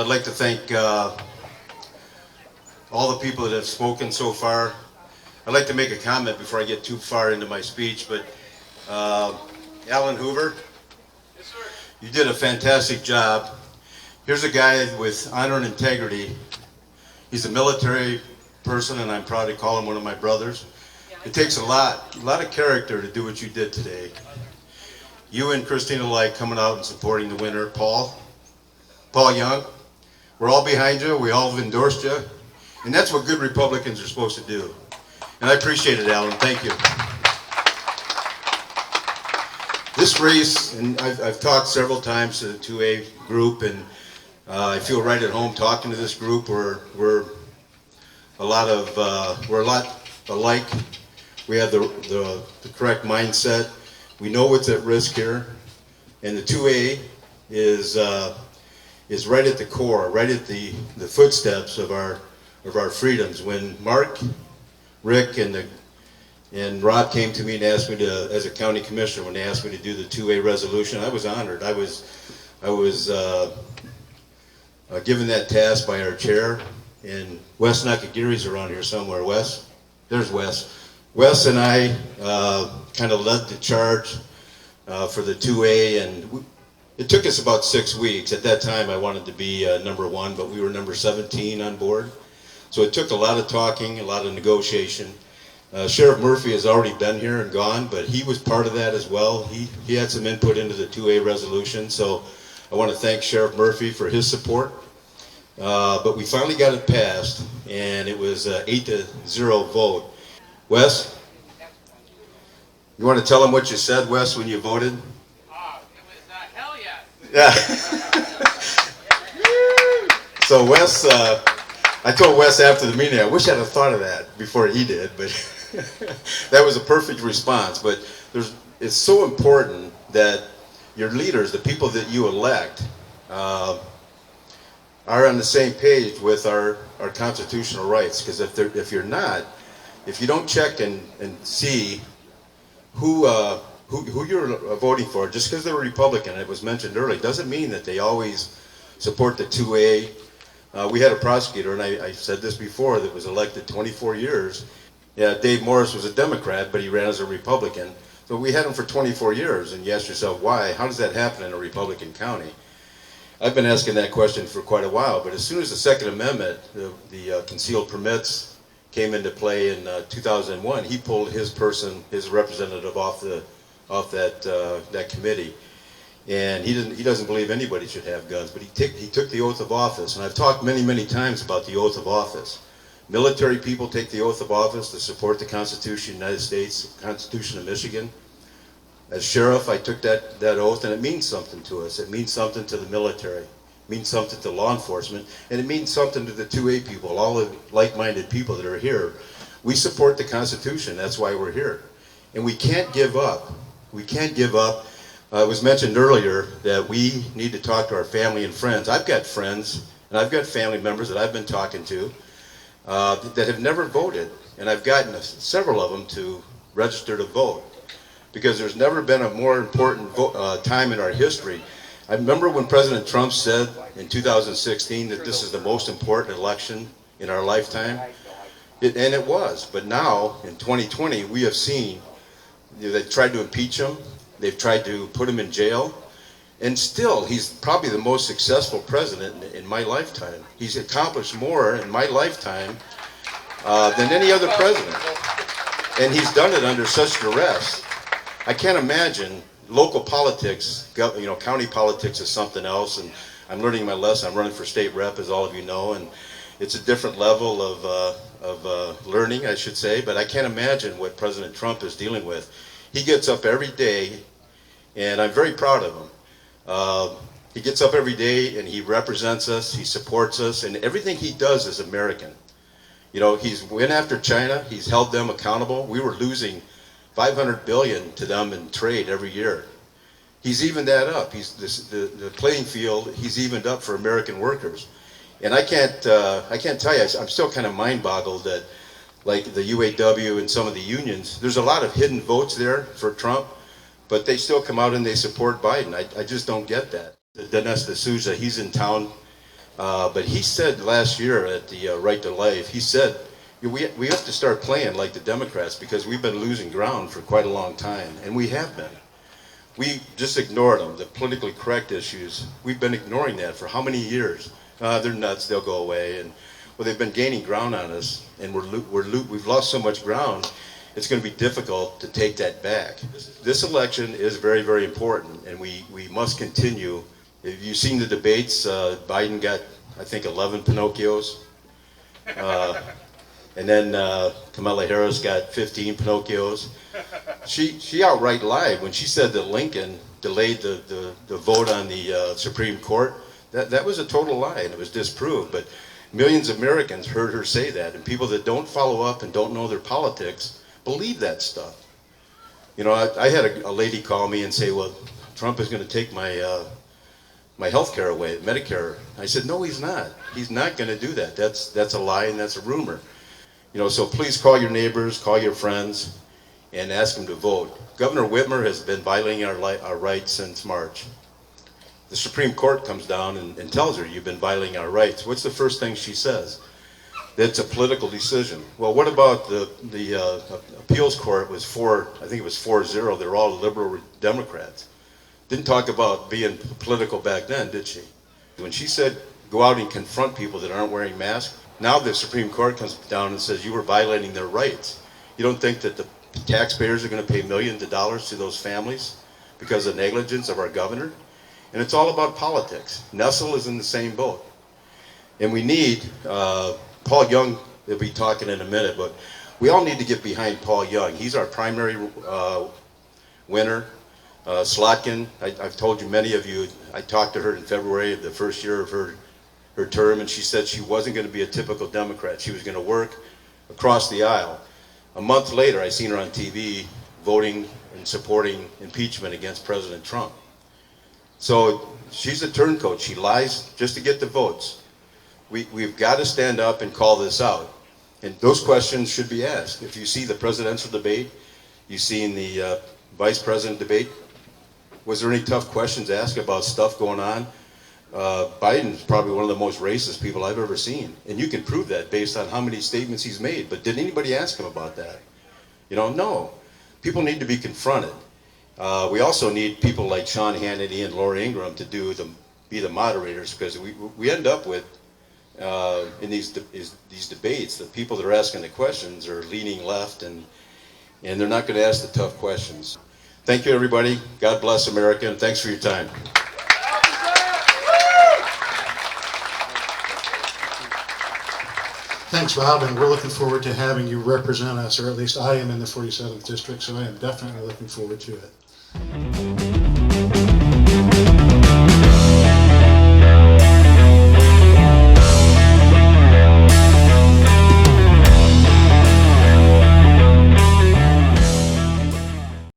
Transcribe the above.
I'd like to thank all the people that have spoken so far. I'd like to make a comment before I get too far into my speech, but Alan Hoover, you did a fantastic job. Here's a guy with honor and integrity. He's a military person, and I'm proud to call him one of my brothers. It takes a lot of character to do what you did today. You and Christina Light coming out and supporting the winner, Paul Young. We're all behind you. We all have endorsed you. And that's what good Republicans are supposed to do. And I appreciate it, Alan. Thank you. This race, and I've talked several times to the 2A group, and I feel right at home talking to this group. We're a lot alike. We have the correct mindset. We know what's at risk here, and the 2A is right at the core, right at the footsteps of our freedoms. When Mark, Rick, and Rob came to me and asked me to, as a county commissioner, when they asked me to do the 2A resolution, I was honored. I was given that task by our chair, and Wes Nakagiri's around here somewhere. Wes, there's Wes. Wes and I kind of led the charge for the 2A, and it took us about 6 weeks. At that time, I wanted to be number 1, but we were number 17 on board. So it took a lot of talking, a lot of negotiation. Sheriff Murphy has already been here and gone, but he was part of that as well. He had some input into the 2A resolution, so I want to thank Sheriff Murphy for his support. But we finally got it passed, and it was an 8-0 vote. Wes, you want to tell them what you said, Wes, when you voted? It was hell yes. Yeah. So Wes, I told Wes after the meeting, I wish I'd have thought of that before he did, but that was a perfect response. But it's so important that your leaders, the people that you elect, are on the same page with our constitutional rights. Because if you're not, if you don't check and see who you're voting for, just because they're a Republican, it was mentioned earlier, doesn't mean that they always support the 2A. We had a prosecutor, and I said this before, that was elected 24 years. Yeah, Dave Morris was a Democrat, but he ran as a Republican. So we had him for 24 years, and you ask yourself, why? How does that happen in a Republican county? I've been asking that question for quite a while, but as soon as the Second Amendment, the concealed permits, came into play in 2001, he pulled his representative off that committee. And he doesn't believe anybody should have guns, but he took the oath of office. And I've talked many times about the oath of office. Military people take the oath of office to support the Constitution of the United States, the Constitution of Michigan. As sheriff, I took that oath, and it means something to us. It means something to the military. It means something to law enforcement, and it means something to the 2A people, all the like-minded people that are here. We support the Constitution. That's why we're here. And we can't give up. We can't give up. It was mentioned earlier that we need to talk to our family and friends. I've got friends and I've got family members that I've been talking to that have never voted, and I've gotten several of them to register to vote, because there's never been a more important time in our history. I remember when President Trump said in 2016 that this is the most important election in our lifetime, and it was. But now in 2020, we have seen they've tried to impeach him. They've tried to put him in jail, and still, he's probably the most successful president in my lifetime. He's accomplished more in my lifetime than any other president, and he's done it under such duress. I can't imagine local politics. County politics is something else, and I'm learning my lesson. I'm running for state rep, as all of you know, and it's a different level of learning, I should say. But I can't imagine what President Trump is dealing with. He gets up every day, and I'm very proud of him. He gets up every day and he represents us, he supports us, and everything he does is American. He's went after China, he's held them accountable. We were losing $500 billion to them in trade every year. He's evened that up. The playing field, he's evened up for American workers. And I can't tell you, I'm still kind of mind-boggled that, like the UAW and some of the unions, there's a lot of hidden votes there for Trump, but they still come out and they support Biden. I just don't get that. Dinesh D'Souza, he's in town But he said last year at the Right to Life, he said, we have to start playing like the Democrats because we've been losing ground for quite a long time, and we have been. We just ignored them, the politically correct issues. We've been ignoring that for how many years? They're nuts, they'll go away. And well, they've been gaining ground on us, and we've lost so much ground, it's going to be difficult to take that back. This election is very, very important, and we must continue. If you've seen the debates, Biden got, I think, 11 Pinocchios. And then Kamala Harris got 15 Pinocchios. She outright lied when she said that Lincoln delayed the vote on the Supreme Court. That was a total lie, and it was disproved. But millions of Americans heard her say that, and people that don't follow up and don't know their politics believe that stuff. You know, I had a lady call me and say, well, Trump is going to take my health care away, Medicare. I said, no, he's not. He's not going to do that. That's a lie, and that's a rumor. You know, so please call your neighbors, call your friends, and ask them to vote. Governor Whitmer has been violating our rights since March. The Supreme Court comes down and tells her, you've been violating our rights. What's the first thing she says? That's a political decision. Well, what about the appeals court was I think it was 4-0. They're all liberal Democrats. Didn't talk about being political back then, did she? When she said, go out and confront people that aren't wearing masks, now the Supreme Court comes down and says you were violating their rights. You don't think that the taxpayers are going to pay millions of dollars to those families because of negligence of our governor? And it's all about politics. Nessel is in the same boat. And we need, Paul Young will be talking in a minute, but we all need to get behind Paul Young. He's our primary winner. Slotkin, I've told you, many of you, I talked to her in February of the first year of her term, and she said she wasn't going to be a typical Democrat. She was going to work across the aisle. A month later, I seen her on TV voting and supporting impeachment against President Trump. So she's a turncoat. She lies just to get the votes. We've got to stand up and call this out. And those questions should be asked. If you see the presidential debate, you've seen the vice president debate, was there any tough questions asked about stuff going on? Biden's probably one of the most racist people I've ever seen. And you can prove that based on how many statements he's made. But did anybody ask him about that? You know, no. People need to be confronted. We also need people like Sean Hannity and Laura Ingraham to be the moderators, because we end up with, in these debates, the people that are asking the questions are leaning left, and they're not going to ask the tough questions. Thank you, everybody. God bless America, and thanks for your time. Thanks, Bob, and we're looking forward to having you represent us, or at least I am in the 47th District, so I am definitely looking forward to it.